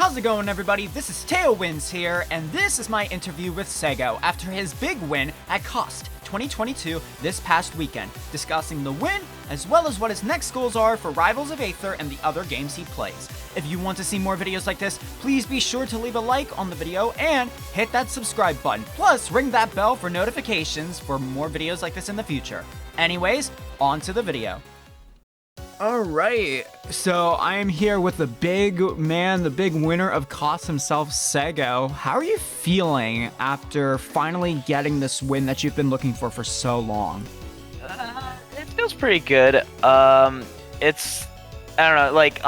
How's it going, everybody? This is Seggo Wants here, and this is my interview with Seggo after his big win at Cost 2022 this past weekend, discussing the win as well as what his next goals are for Rivals of Aether and the other games he plays. If you want to see more videos like this, please be sure to leave a like on the video and hit that subscribe button. Plus, ring that bell for notifications for more videos like this in the future. Anyways, on to the video. Alright, so I am here with the big man, the big winner of Cost himself, Seggo. How are you feeling after finally getting this win that you've been looking for so long? It feels pretty good. It's, I don't know, like,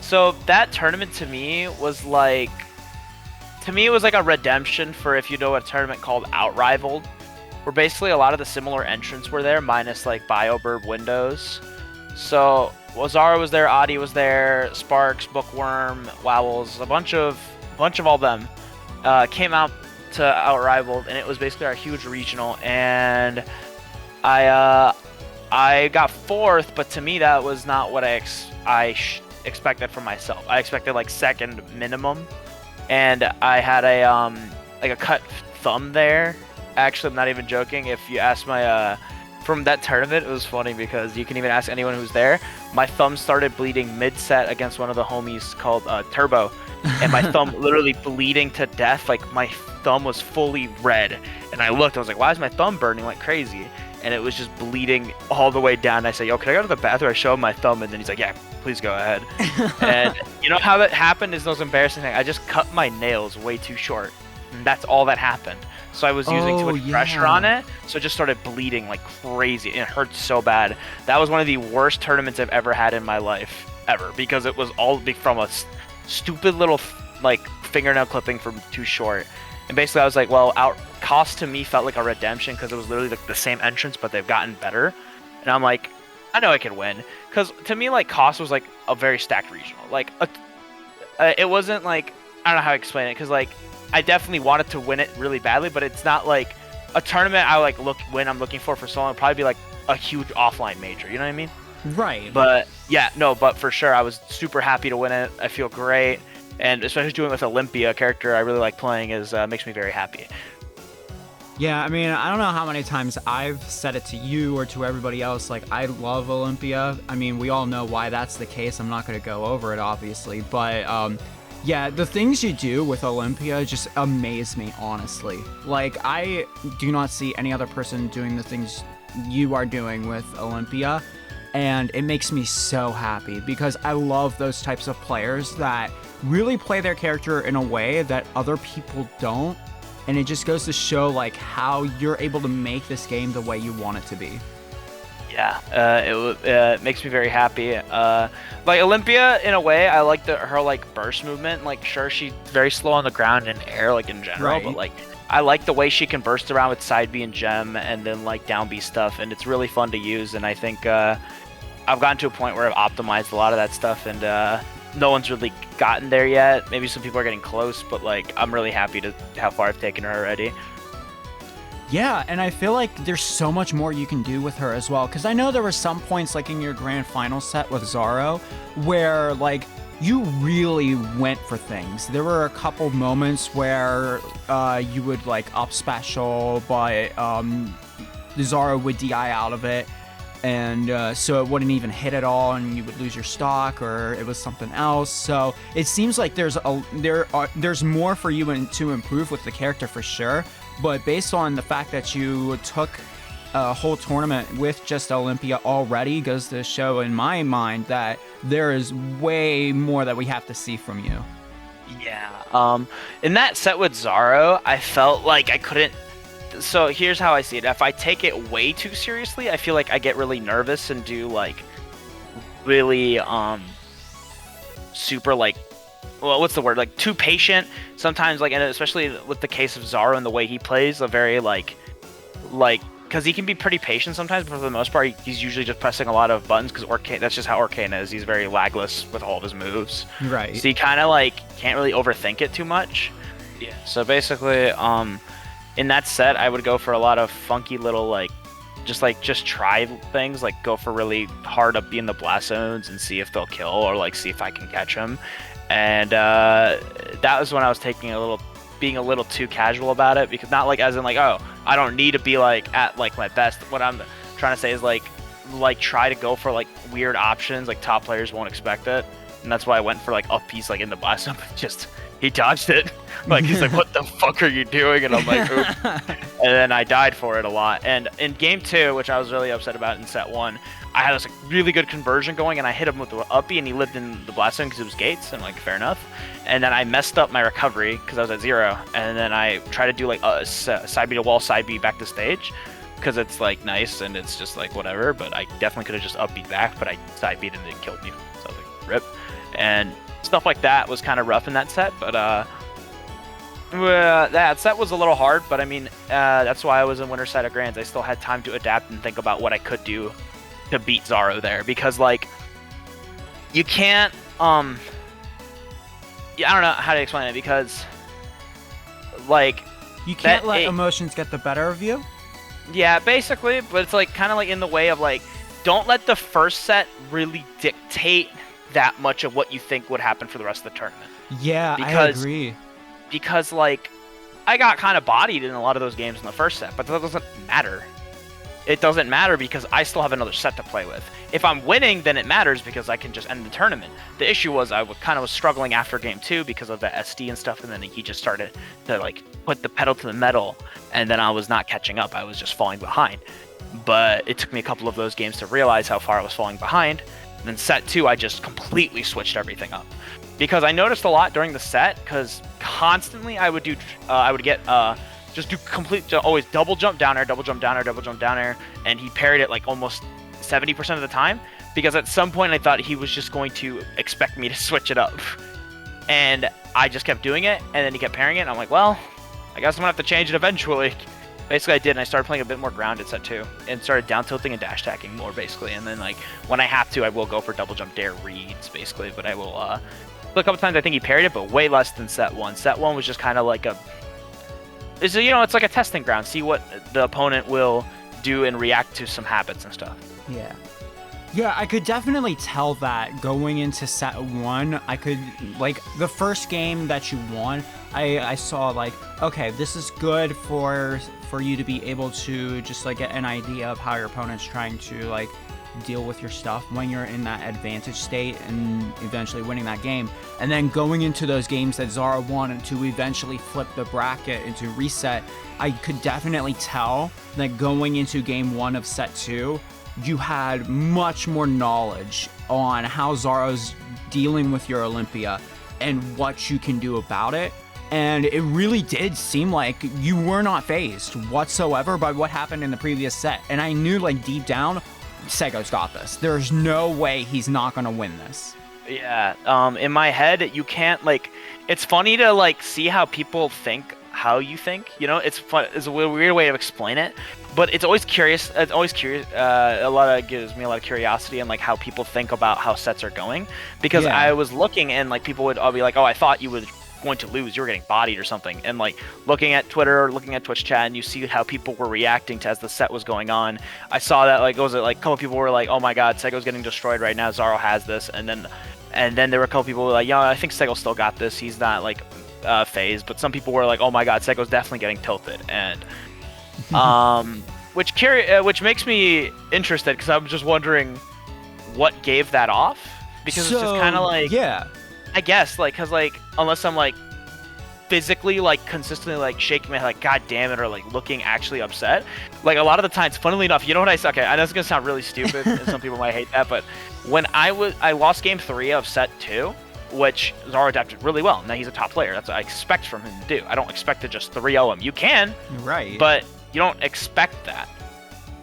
so that tournament to me was like, it was like a redemption for, if you know, a tournament called Outrivaled, where basically a lot of the similar entrants were there, minus like BioBurb Windows. So Zara was there, Adi was there, Sparks, Bookworm, Wowels, a bunch of all them came out to Outrivaled, and it was basically our huge regional. And I got fourth, but to me that was not what I expected from myself. I expected like second minimum, and I had a like a cut thumb there. Actually, I'm not even joking. If you ask my from that tournament, it was funny because you can even ask anyone who's there. My thumb started bleeding mid-set against one of the homies called Turbo, and my thumb literally bleeding to death. Like, my thumb was fully red, and I looked, I was like, why is my thumb burning like crazy? And it was just bleeding all the way down. I said, yo, can I go to the bathroom? I show him my thumb, and then he's like, yeah, please go ahead. And you know how that happened is those embarrassing things. I just cut my nails way too short, and that's all that happened. So I was using too much pressure on it, so it just started bleeding like crazy, and it hurt so bad. That was one of the worst tournaments I've ever had in my life, ever, because it was all from a stupid little like fingernail clipping from too short. And basically I was like, well, Cost to me felt like a redemption because it was literally like the same entrance, but they've gotten better. And I'm like, I know I can win, because to me, like, Cost was like a very stacked regional. Like, it wasn't like, I don't know how to explain it, because like, I definitely wanted to win it really badly, but it's not like a tournament I like I'm looking for so long. It'd probably be like a huge offline major, you know what I mean? Right. But yeah, no, but for sure I was super happy to win it. I feel great, and especially doing it with Olympia, a character I really like playing, makes me very happy. Yeah, I mean, I don't know how many times I've said it to you or to everybody else, like, I love Olympia. I mean, we all know why that's the case. I'm not going to go over it, obviously, but yeah, the things you do with Olympia just amaze me, honestly. Like, I do not see any other person doing the things you are doing with Olympia, and it makes me so happy because I love those types of players that really play their character in a way that other people don't, and it just goes to show, like, how you're able to make this game the way you want it to be. Yeah, it makes me very happy. Like Olympia, in a way, I like her like burst movement. Like, sure, she's very slow on the ground and air, like in general, right. But like, I like the way she can burst around with side B and gem, and then like down B stuff, and it's really fun to use. And I think I've gotten to a point where I've optimized a lot of that stuff, and no one's really gotten there yet. Maybe some people are getting close, but like, I'm really happy to how far I've taken her already. Yeah, and I feel like there's so much more you can do with her as well, because I know there were some points, like in your grand final set with Zaro, where like you really went for things. There were a couple moments where you would like up special, but Zaro would DI out of it, and so it wouldn't even hit at all, and you would lose your stock, or it was something else. So it seems like there's more for you to improve with the character for sure. But based on the fact that you took a whole tournament with just Olympia already, goes to show in my mind that there is way more that we have to see from you. Yeah. In that set with Zaro, I felt like I couldn't. So here's how I see it. If I take it way too seriously, I feel like I get really nervous and do like really super like, well, what's the word? Like, too patient sometimes, like, and especially with the case of Zaro and the way he plays, a very like, because he can be pretty patient sometimes, but for the most part, he's usually just pressing a lot of buttons, because that's just how Orcane is. He's very lagless with all of his moves. Right. So he kind of like can't really overthink it too much. Yeah. So basically, in that set, I would go for a lot of funky little like, just try things, like go for really hard up in the blast zones and see if they'll kill, or like see if I can catch them. and that was when I was being a little too casual about it, because not like as in like, oh, I don't need to be like at like my best. What I'm trying to say is like try to go for like weird options, like top players won't expect it, and that's why I went for like up piece like in the blast zone. Just he dodged it, like he's like, what the fuck are you doing? And I'm like, oops. And then I died for it a lot. And in game 2, which I was really upset about in set 1, I had this like, really good conversion going, and I hit him with the uppie, and he lived in the blast zone because it was gates, and like fair enough. And then I messed up my recovery because I was at 0, and then I tried to do like a side B to wall, side B back to stage, because it's like nice and it's just like whatever. But I definitely could have just uppie back, but I side beat and it killed me. So I was like, rip. And stuff like that was kind of rough in that set, but that set was a little hard. But I mean, that's why I was in winter side of Grands. I still had time to adapt and think about what I could do to beat Zaro there, because like you can't I don't know how to explain it, because like you can't let emotions get the better of you. Yeah, basically, but it's like kind of like in the way of like, don't let the first set really dictate that much of what you think would happen for the rest of the tournament. Yeah, I agree. Because like I got kind of bodied in a lot of those games in the first set, but that doesn't matter. It doesn't matter because I still have another set to play with. If I'm winning, then it matters because I can just end the tournament. The issue was I kind of was struggling after game 2 because of the SD and stuff, and then he just started to like put the pedal to the metal, and then I was not catching up. I was just falling behind. But it took me a couple of those games to realize how far I was falling behind. And then set 2, I just completely switched everything up. Because I noticed a lot during the set, because constantly I would always double jump down air, double jump down air, double jump down air, and he parried it like almost 70% of the time, because at some point I thought he was just going to expect me to switch it up. And I just kept doing it, and then he kept parrying it, and I'm like, well, I guess I'm gonna have to change it eventually. Basically I did, and I started playing a bit more grounded set 2, and started down tilting and dash attacking more basically, and then like when I have to, I will go for double jump dare reads basically, but I will a couple times I think he parried it, but way less than set 1. Set 1 was just kind of like it's like a testing ground, see what the opponent will do and react to some habits and stuff. Yeah, I could definitely tell that going into set 1. I could, like, the first game that you won, I saw like, okay, this is good for you to be able to just like get an idea of how your opponent's trying to like deal with your stuff when you're in that advantage state and eventually winning that game. And then going into those games that Zara wanted to eventually flip the bracket into reset, I could definitely tell that going into game 1 of set 2, you had much more knowledge on how Zara's dealing with your Olympia and what you can do about it. And it really did seem like you were not fazed whatsoever by what happened in the previous set. And I knew like deep down, Seggo's got this. There's no way he's not gonna win this. Yeah, in my head, you can't like. It's funny to like see how people think how you think. You know, it's fun. It's a weird way to explain it, but it's always curious. It's always curious. Gives me a lot of curiosity and like how people think about how sets are going. Because I was looking and like people would all be like, "Oh, I thought you were going to lose. You were getting bodied or something." And like looking at Twitter or looking at Twitch chat, and you see how people were reacting to as the set was going on. I saw that like a couple people were like, "Oh my God, Seggo's getting destroyed right now. Zaro has this," and then there were a couple people who were like, "Yeah, I think Seggo still got this. He's not like phased." But some people were like, "Oh my God, Seggo's definitely getting tilted," and which makes me interested because I'm just wondering what gave that off, because it's just kind of like I guess like because like unless I'm like physically like consistently like shaking my head like God damn it, or like looking actually upset, like a lot of the times, funnily enough, you know what I say? Okay, I know it's gonna sound really stupid and some people might hate that, but when I lost game 3 of set 2, which Zaro adapted really well. Now he's a top player. That's what I expect from him to do. I don't expect to just 3-0 him. You can, right? But you don't expect that.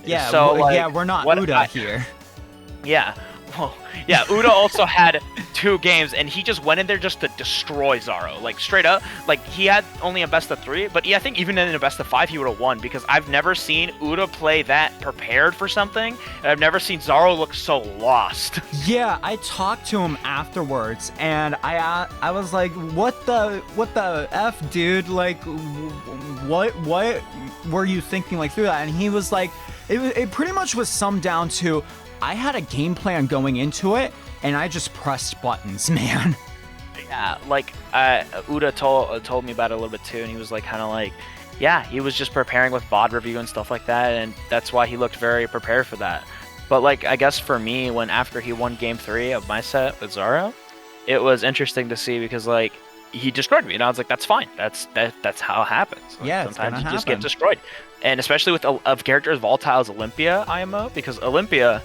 Yeah. So we're not Uda here. Yeah. Well, yeah, Uda also had 2 games, and he just went in there just to destroy Zaro. Like, straight up. Like, he had only a best of 3, but yeah, I think even in a best of 5, he would have won, because I've never seen Uda play that prepared for something, and I've never seen Zaro look so lost. Yeah, I talked to him afterwards, and I was like, what the F, dude? Like, what were you thinking, like, through that? And he was like, it pretty much was summed down to, I had a game plan going into it, and I just pressed buttons, man. Yeah, like Uda told me about it a little bit too, and he was like kind of like, yeah, he was just preparing with VOD review and stuff like that, and that's why he looked very prepared for that. But like I guess for me, when after he won Game 3 of my set with Zaro, it was interesting to see because like he destroyed me, and I was like, that's fine, that's how it happens. Like, Yeah, sometimes you just get destroyed, and especially with a character as volatile as Olympia IMO, because Olympia,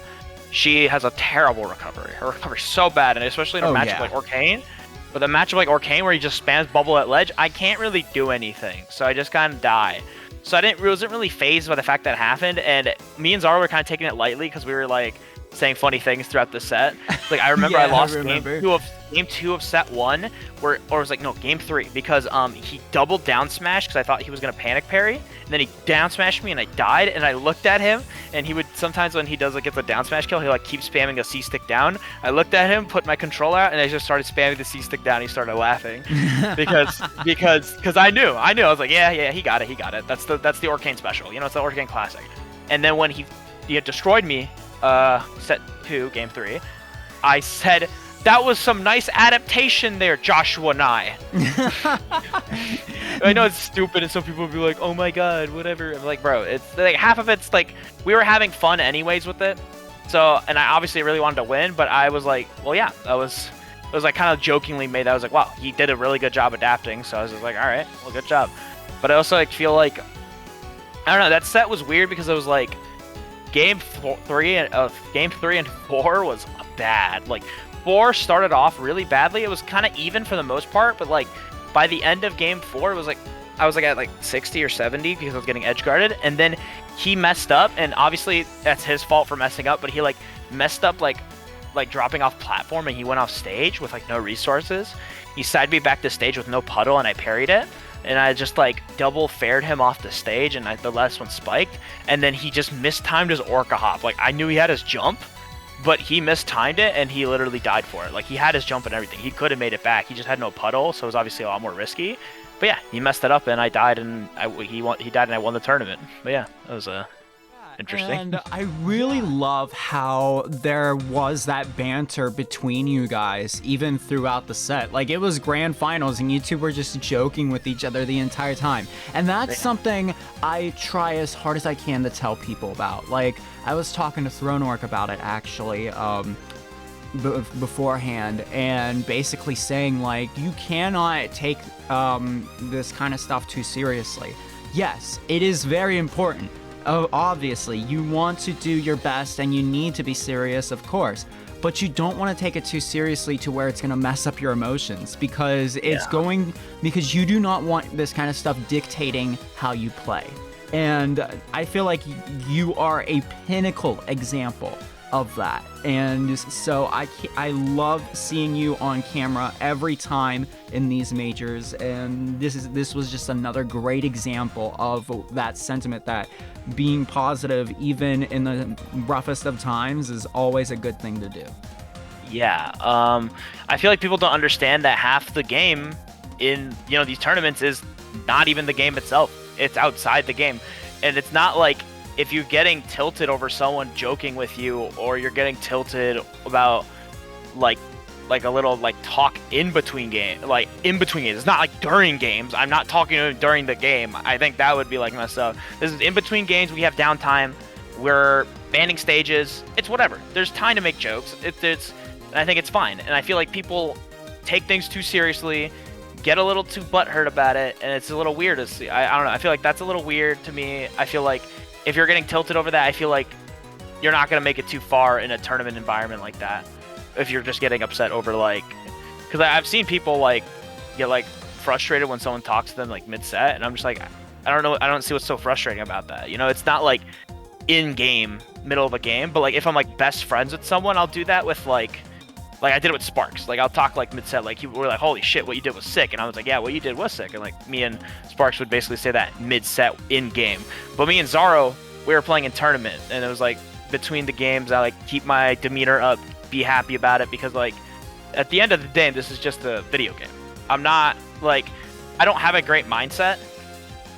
she has a terrible recovery. Her recovery's so bad, and especially in a matchup like Orcane. But the matchup like Orcane where he just spams bubble at ledge, I can't really do anything, so I just kind of die. So wasn't really phased by the fact that it happened, and me and Zara were kind of taking it lightly because we were like saying funny things throughout the set. Like I remember I lost game 2 of set 1, or it was like no, game 3, because he doubled down smash because I thought he was gonna panic parry, and then he down smashed me and I died, and I looked at him, and he would sometimes when he does like gets a down smash kill, he'll like keep spamming a C stick down. I looked at him, put my controller out, and I just started spamming the C stick down. He started laughing because I knew I was like yeah he got it. That's the Orcane special, you know, it's the Orcane classic. And then when he destroyed me set 2 game 3, I said, that was some nice adaptation there, Joshua Nye. I know it's stupid, and some people will be like, oh my god, whatever. I'm like, bro, it's like half of it's like we were having fun anyways with it. So, and I obviously really wanted to win, but I was like, well, yeah, it was like kind of jokingly made that. I was like, wow, he did a really good job adapting. So I was just like, all right, well, good job. But I also like feel like, I don't know, that set was weird because it was like game 3 and 4 was bad. Like 4 started off really badly. It was kind of even for the most part, but like by the end of game 4, it was like I was like at like 60 or 70 because I was getting edge guarded, and then he messed up, and obviously that's his fault for messing up, but he like messed up like dropping off platform, and he went off stage with like no resources. He side me back to stage with no puddle, and I parried it, and I just like double fared him off the stage, and the last one spiked, and then he just mistimed his Orca hop. Like I knew he had his jump, but he mistimed it, and he literally died for it. Like he had his jump and everything. He could have made it back. He just had no puddle, so it was obviously a lot more risky. But yeah, he messed it up, and I died, and he died, and I won the tournament. But yeah, that was interesting. And I really love how there was that banter between you guys, even throughout the set. Like, it was grand finals, and you two were just joking with each other the entire time. And that's something I try as hard as I can to tell people about. Like, I was talking to Thronork about it, actually, beforehand, and basically saying, like, you cannot take this kind of stuff too seriously. Yes, it is very important. Obviously, you want to do your best and you need to be serious, of course, but you don't want to take it too seriously to where it's going to mess up your emotions, because because you do not want this kind of stuff dictating how you play. And I feel like you are a pinnacle example of that, and so I love seeing you on camera every time in these majors, and this was just another great example of that sentiment, that being positive even in the roughest of times is always a good thing to do. Yeah, I feel like people don't understand that half the game in these tournaments is not even the game itself. It's outside the game, and it's not like if you're getting tilted over someone joking with you, or you're getting tilted about like a little like talk in between games, it's not like during games. I'm not talking to him during the game. I think that would be like messed up. This is in between games. We have downtime. We're banning stages. It's whatever. There's time to make jokes. I think it's fine. And I feel like people take things too seriously, get a little too butthurt about it, and it's a little weird to see. I don't know. I feel like that's a little weird to me. I feel like if you're getting tilted over that, I feel like you're not going to make it too far in a tournament environment like that. If you're just getting upset over because I've seen people get frustrated when someone talks to them like mid-set, and I'm just like, I don't know. I don't see what's so frustrating about that. It's not like in game, middle of a game, but like if I'm like best friends with someone, I'll do that with like I did it with Sparks. Like I'll talk like mid-set, like people were like, holy shit, what you did was sick. And I was like, yeah, what you did was sick. And like me and Sparks would basically say that mid-set in game. But me and Zaro, we were playing in tournament, and it was like between the games, I like keep my demeanor up, be happy about it, because like at the end of the day, this is just a video game. I'm not like, I don't have a great mindset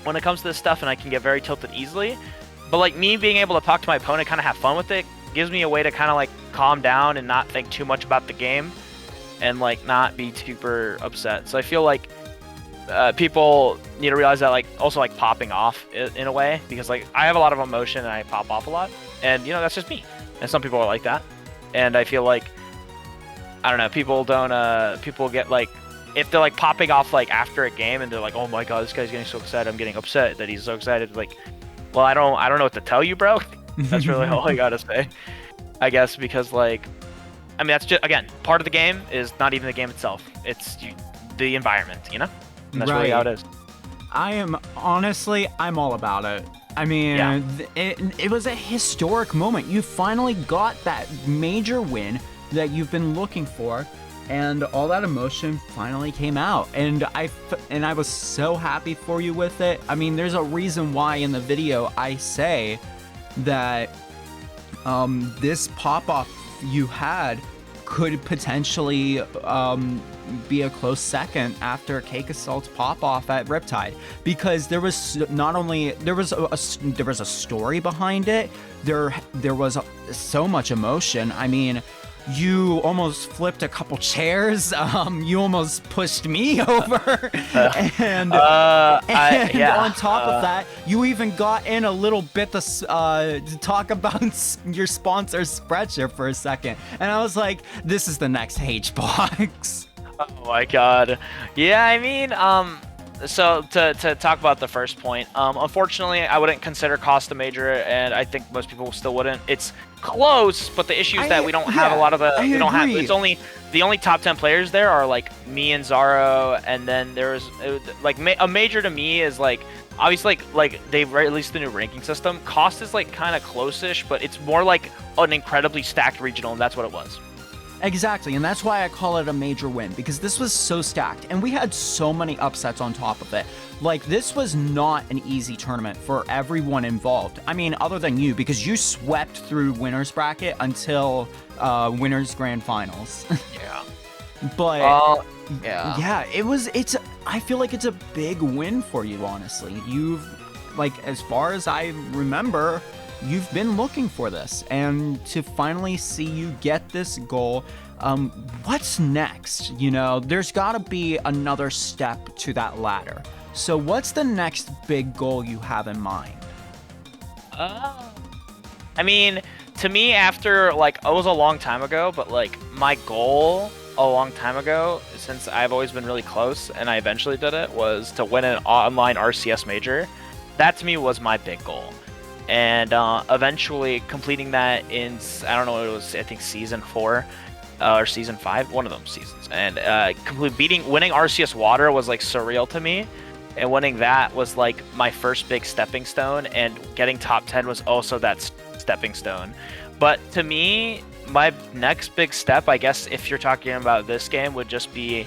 when it comes to this stuff, and I can get very tilted easily. But like me being able to talk to my opponent, kind of have fun with it, gives me a way to kind of like calm down and not think too much about the game. and like not be super upset. So I feel like people need to realize that, like, also like popping off in a way, because like I have a lot of emotion and I pop off a lot, and you know, that's just me, and some people are like that. And I feel like, I don't know, people don't people get like, if they're like popping off like after a game and they're like, oh my god, this guy's getting so excited, I'm getting upset that he's so excited, like, well, I don't know what to tell you, bro. That's really all I gotta say, I guess, because like, I mean, that's just, again, part of the game is not even the game itself, it's the environment, you know. And that's really how it is. I'm all about it. I mean, Yeah. it was a historic moment. You finally got that major win that you've been looking for, and all that emotion finally came out. And I was so happy for you with it. I mean, there's a reason why in the video I say that this pop-off you had could potentially be a close second after Cake Assault's pop-off at Riptide, because there was not only there was a story behind it, there was so much emotion. I mean, you almost flipped a couple chairs. You almost pushed me over, and on top of that, you even got in a little bit to talk about your sponsor Spreadshirt for a second, and I was like, "This is the next H-Box." Oh my god. Yeah, I mean, so to talk about the first point, unfortunately, I wouldn't consider Costa major, and I think most people still wouldn't. It's close, but the issue is that we don't have a lot of it's only the only top 10 players there are like me and Zaro, and then there's like a major to me is like, obviously like they released the new ranking system. Cost is like kind of close-ish, but it's more like an incredibly stacked regional, and that's what it was. Exactly, and that's why I call it a major win, because this was so stacked, and we had so many upsets on top of it. Like, this was not an easy tournament for everyone involved. I mean, other than you, because you swept through winner's bracket until winner's grand finals. Yeah. But yeah, I feel like it's a big win for you, honestly. You've, like, as far as I remember, you've been looking for this, and to finally see you get this goal, what's next? You know, there's gotta be another step to that ladder. So what's the next big goal you have in mind? I mean, to me, after, like, it was a long time ago, but like my goal a long time ago, since I've always been really close and I eventually did it, was to win an online RCS major. That to me was my big goal. And eventually completing that in, I don't know, it was, I think, season 4 or season 5, one of them seasons. And winning RCS Water was like surreal to me, and winning that was like my first big stepping stone, and getting top 10 was also that stepping stone. But to me, my next big step, I guess, if you're talking about this game, would just be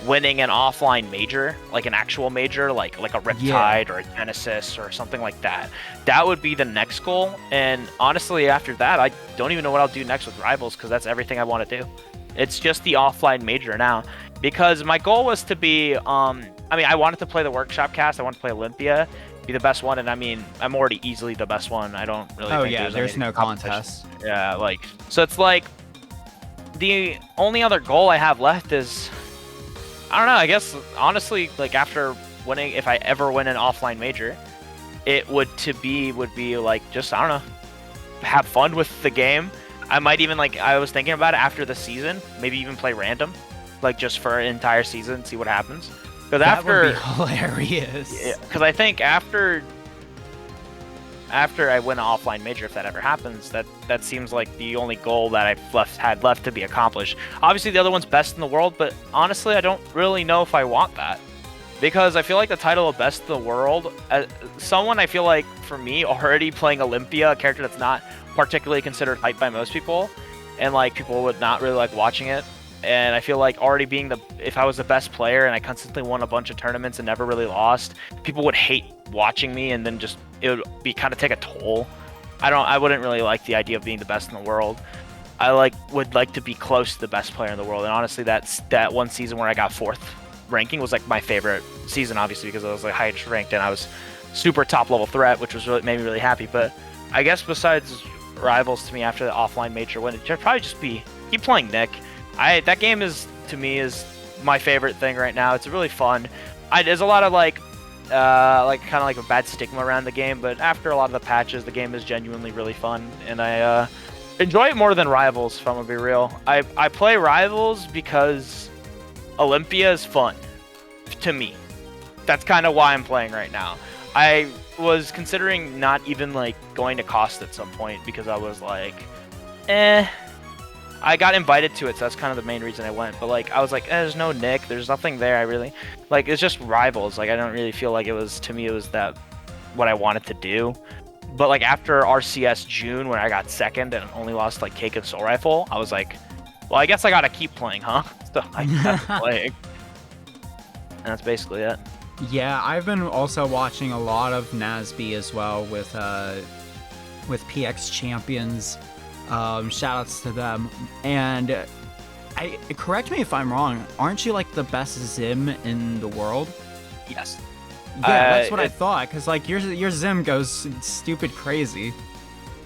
winning an offline major, like an actual major, like a Riptide or a Genesis or something like that. That would be the next goal. And honestly, after that, I don't even know what I'll do next with Rivals, because that's everything I want to do. It's just the offline major now, because my goal was to be, I mean, I wanted to play the workshop cast, I wanted to play Olympia, be the best one, and I mean, I'm already easily the best one. I don't really think there's no contest. Yeah, like, so it's like, the only other goal I have left is, I don't know, I guess, honestly, like, after winning, if I ever win an offline major, it would be like, just, I don't know, have fun with the game. I might even, like, I was thinking about it after the season, maybe even play random, like, just for an entire season, see what happens. Because that would be hilarious. Yeah, because I think after I win an offline major, if that ever happens, that seems like the only goal that I've had left to be accomplished. Obviously, the other one's best in the world, but honestly, I don't really know if I want that, because I feel like the title of best in the world, someone I feel like, for me, already playing Olympia, a character that's not particularly considered hype by most people, and like people would not really like watching it. And I feel like already being if I was the best player and I consistently won a bunch of tournaments and never really lost, people would hate watching me, and then just, it would be kind of take a toll. I wouldn't really like the idea of being the best in the world. I would like to be close to the best player in the world. And honestly, that one season where I got 4th ranking was like my favorite season, obviously, because I was like highest ranked and I was super top level threat, which was made me really happy. But I guess besides Rivals, to me, after the offline major win, it'd probably just be keep playing Nick. That game is to me is my favorite thing right now. It's really fun. There's a lot of like kind of like a bad stigma around the game, but after a lot of the patches, the game is genuinely really fun, and I enjoy it more than Rivals, if I'm gonna be real. I play Rivals because Olympia is fun to me. That's kind of why I'm playing right now. I was considering not even like going to Cost at some point because I was like, I got invited to it, so that's kind of the main reason I went. But like, I was like, there's no Nick, there's nothing there. I really like, it's just Rivals. Like, I don't really feel like it was, to me, it was that what I wanted to do. But like after RCS June, when I got second and only lost like Cake and Soul Rifle, I was like, well, I guess I gotta keep playing, huh? So I kept playing, and that's basically it. Yeah, I've been also watching a lot of NASB as well with PX Champions. Shoutouts to them. And correct me if I'm wrong, aren't you like the best Zim in the world? Yes. Yeah, that's what I thought, because like your Zim goes stupid crazy.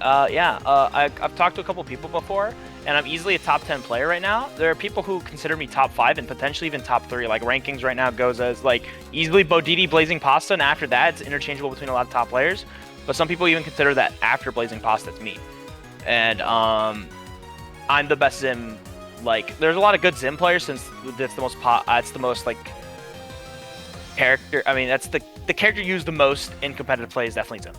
I've talked to a couple people before, and I'm easily a top 10 player right now. There are people who consider me top 5 and potentially even top 3. Like, rankings right now goes as like easily Bodidi, Blazing Pasta, and after that it's interchangeable between a lot of top players. But some people even consider that after Blazing Pasta it's me. And I'm the best Zim. Like, there's a lot of good Zim players, since it's the most it's the most like character. I mean, that's the character used the most in competitive play is definitely Zim.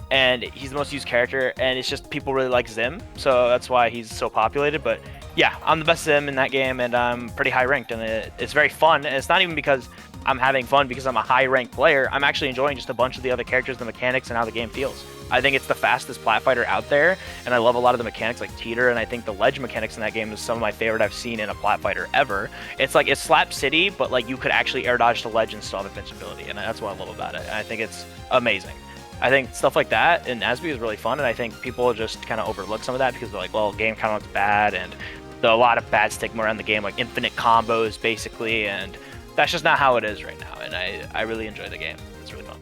And he's the most used character, and it's just people really like Zim, so that's why he's so populated. But yeah, I'm the best Zim in that game, and I'm pretty high ranked, and it's very fun. And it's not even because I'm having fun because I'm a high ranked player. I'm actually enjoying just a bunch of the other characters, the mechanics, and how the game feels. I think it's the fastest plat fighter out there, and I love a lot of the mechanics like teeter, and I think the ledge mechanics in that game is some of my favorite I've seen in a plat fighter ever. It's like, it's Slap City, but like you could actually air dodge the ledge and still have invincibility, and that's what I love about it. And I think it's amazing. I think stuff like that in NASB is really fun, and I think people just kind of overlook some of that because they're like, well, the game kind of looks bad, and there's a lot of bad stigma around the game, like infinite combos, basically, and that's just not how it is right now, and I really enjoy the game. It's really fun.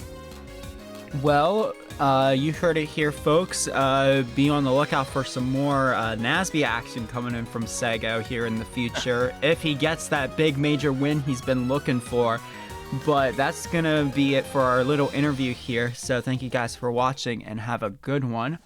Well, you heard it here, folks. Be on the lookout for some more NASB action coming in from Seggo here in the future, if he gets that big major win he's been looking for. But that's gonna be it for our little interview here. So thank you guys for watching, and have a good one.